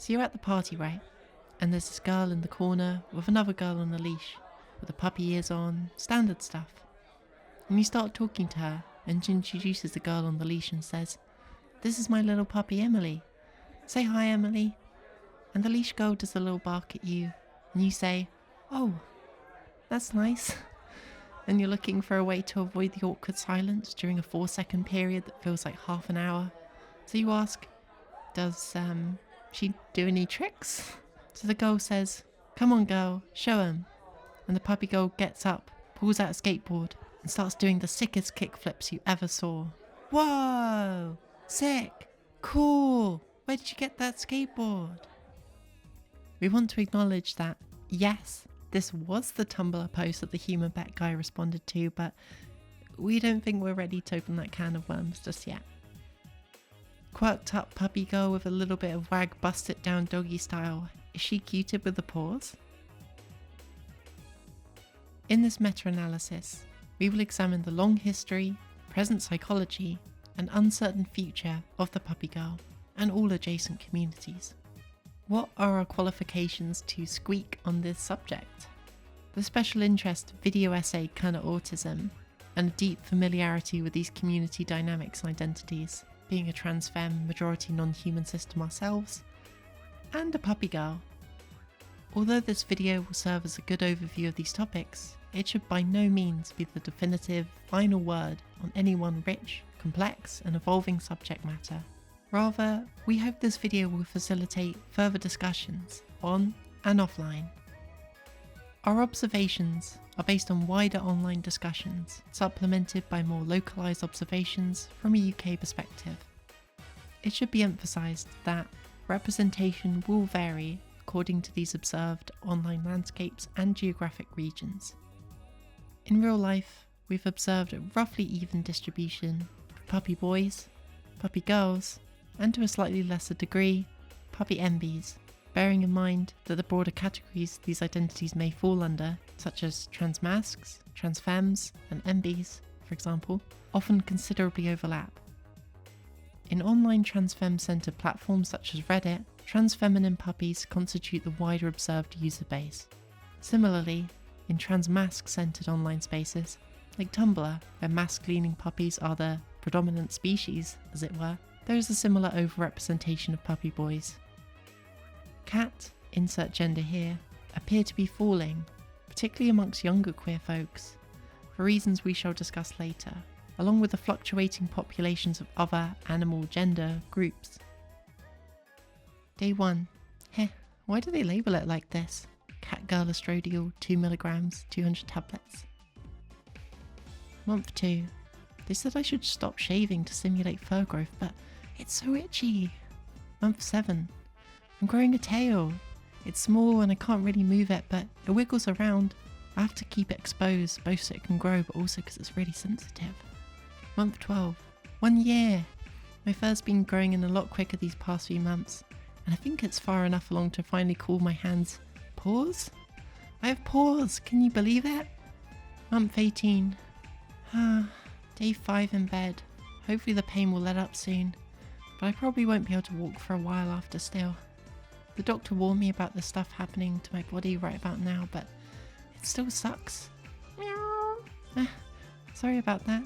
So you're at the party, right? And there's this girl in the corner with another girl on a leash, with the puppy ears on, standard stuff. And you start talking to her, and she introduces the girl on the leash and says, "This is my little puppy Emily. Say hi, Emily." And the leash girl does a little bark at you, and you say, "Oh, that's nice." And you're looking for a way to avoid the awkward silence during a 4-second period that feels like half an hour. So you ask, "Does she do any tricks?" So the girl says, "Come on girl, show 'em." And the puppy girl gets up, pulls out a skateboard, and starts doing the sickest kickflips you ever saw. Whoa! Sick! Cool! Where did you get that skateboard? We want to acknowledge that, yes, this was the Tumblr post that the human bet guy responded to, but we don't think we're ready to open that can of worms just yet. Quirked up puppy girl with a little bit of wag bust it down doggy style. Is she cuted with the paws? In this meta-analysis, we will examine the long history, present psychology, and uncertain future of the puppy girl and all adjacent communities. What are our qualifications to squeak on this subject? The special interest video essay Kinda Autism, and a deep familiarity with these community dynamics and identities, being a trans femme majority non-human system ourselves, and a puppy girl. Although this video will serve as a good overview of these topics, it should by no means be the definitive final word on any one rich, complex and evolving subject matter. Rather, we hope this video will facilitate further discussions on and offline. Our observations are based on wider online discussions, supplemented by more localised observations from a UK perspective. It should be emphasised that representation will vary according to these observed online landscapes and geographic regions. In real life, we've observed a roughly even distribution of puppy boys, puppy girls, and to a slightly lesser degree, puppy MBs, bearing in mind that the broader categories these identities may fall under, such as trans masks, trans femmes, and MBs, for example, often considerably overlap. In online trans femme-centered platforms such as Reddit, trans feminine puppies constitute the wider observed user base. Similarly, in trans mask-centered online spaces, like Tumblr, where mask-leaning puppies are the predominant species, as it were, there is a similar overrepresentation of puppy boys. Cat, insert gender here, appear to be falling, particularly amongst younger queer folks, for reasons we shall discuss later, along with the fluctuating populations of other animal gender groups. Day 1. Heh, why do they label it like this? Cat girl estradiol, 2 mg, 200 tablets. Month 2. They said I should stop shaving to simulate fur growth, but it's so itchy. Month 7. I'm growing a tail. It's small and I can't really move it, but it wiggles around. I have to keep it exposed, both so it can grow, but also because it's really sensitive. Month 12. 1 year. My fur's been growing in a lot quicker these past few months, and I think it's far enough along to finally call my hands paws? I have paws, can you believe it? Month 18. Day 5 in bed. Hopefully the pain will let up soon, but I probably won't be able to walk for a while after still. The doctor warned me about the stuff happening to my body right about now, but it still sucks. Meow. Sorry about that.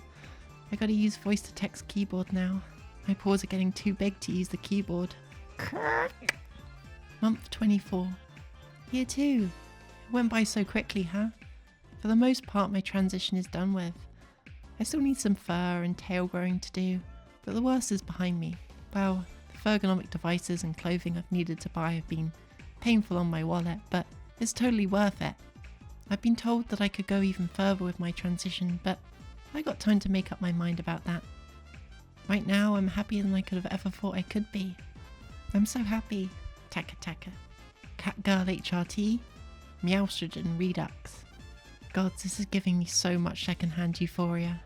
I gotta use voice to text keyboard now. My paws are getting too big to use the keyboard. Month 24. Year 2. It went by so quickly, huh? For the most part, my transition is done with. I still need some fur and tail growing to do, but the worst is behind me. Well, the ergonomic devices and clothing I've needed to buy have been painful on my wallet, but it's totally worth it. I've been told that I could go even further with my transition, but I got time to make up my mind about that. Right now, I'm happier than I could have ever thought I could be. I'm so happy. Taka taka. Catgirl HRT. Meowstrogen Redux. God, this is giving me so much secondhand euphoria.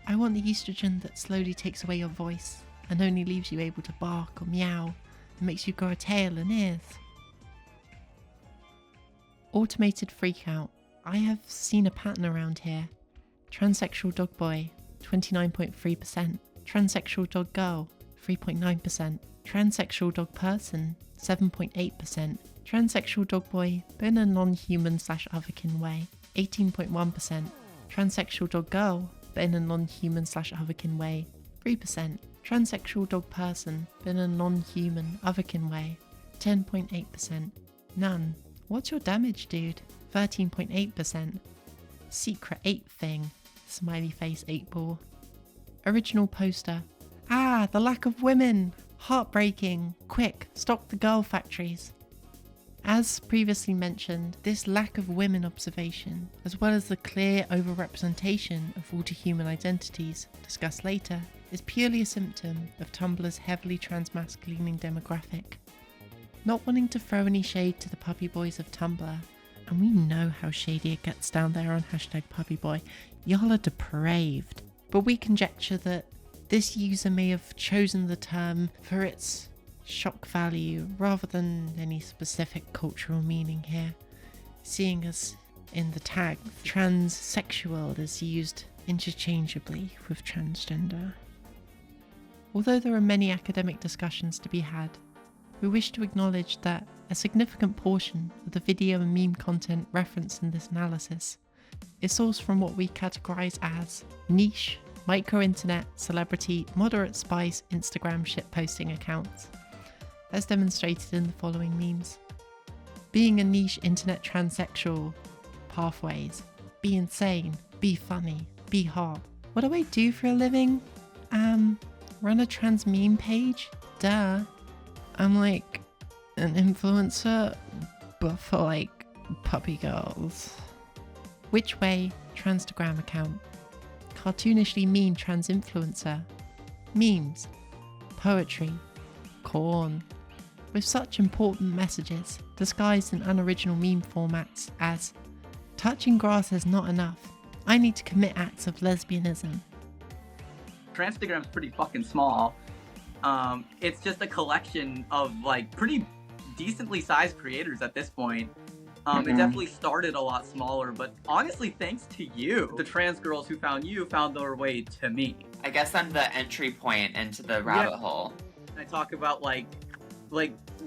I want the estrogen that slowly takes away your voice and only leaves you able to bark or meow and makes you grow a tail and ears. Automated freakout. I have seen a pattern around here. Transsexual dog boy, 29.3%. Transsexual dog girl, 3.9%, transsexual dog person, 7.8%, transsexual dog boy, but in a non-human/otherkin way, 18.1%, transsexual dog girl, but in a non-human/otherkin way, 3%, transsexual dog person, but in a non-human otherkin way, 10.8%, none. What's your damage, dude? 13.8%. Secret 8 thing, smiley face 8 ball. Original poster. Ah, the lack of women! Heartbreaking! Quick, stock the girl factories. As previously mentioned, this lack of women observation, as well as the clear overrepresentation of all to human identities, discussed later, is purely a symptom of Tumblr's heavily transmasculining demographic. Not wanting to throw any shade to the puppy boys of Tumblr, and we know how shady it gets down there on #puppyboy, y'all are depraved. But we conjecture that this user may have chosen the term for its shock value rather than any specific cultural meaning here, seeing as in the tag, transsexual is used interchangeably with transgender. Although there are many academic discussions to be had, we wish to acknowledge that a significant portion of the video and meme content referenced in this analysis is sourced from what we categorise as niche, micro-internet, celebrity, moderate spice, Instagram shitposting accounts, as demonstrated in the following memes. Being a niche internet transsexual, pathways, be insane, be funny, be hot. What do I do for a living? Run a trans meme page? Duh. I'm like an influencer, but for like puppy girls. Which way? Transtagram account. Cartoonishly mean trans influencer. Memes. Poetry. Corn. With such important messages, disguised in unoriginal meme formats as touching grass is not enough. I need to commit acts of lesbianism. Transtagram's pretty fucking small. It's just a collection of like pretty decently sized creators at this point. It definitely started a lot smaller, but honestly, thanks to you, the trans girls who found you found their way to me. I guess I'm the entry point into the rabbit hole. I talk about like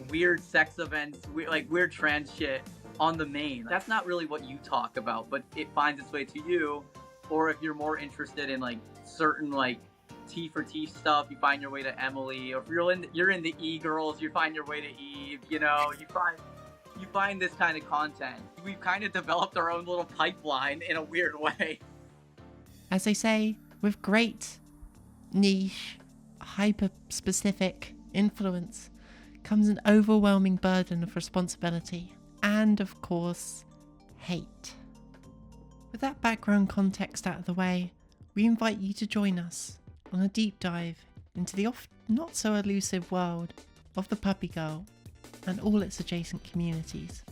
weird sex events, like weird trans shit on the main. That's not really what you talk about, but it finds its way to you. Or if you're more interested in like certain like T for T stuff, you find your way to Emily. Or if you're in the E-girls, you find your way to Eve. You know, you find this kind of content. We've kind of developed our own little pipeline in a weird way. As they say, with great niche, hyper-specific influence comes an overwhelming burden of responsibility and, of course, hate. With that background context out of the way, we invite you to join us on a deep dive into the oft not so elusive world of the Puppygirl and all its adjacent communities.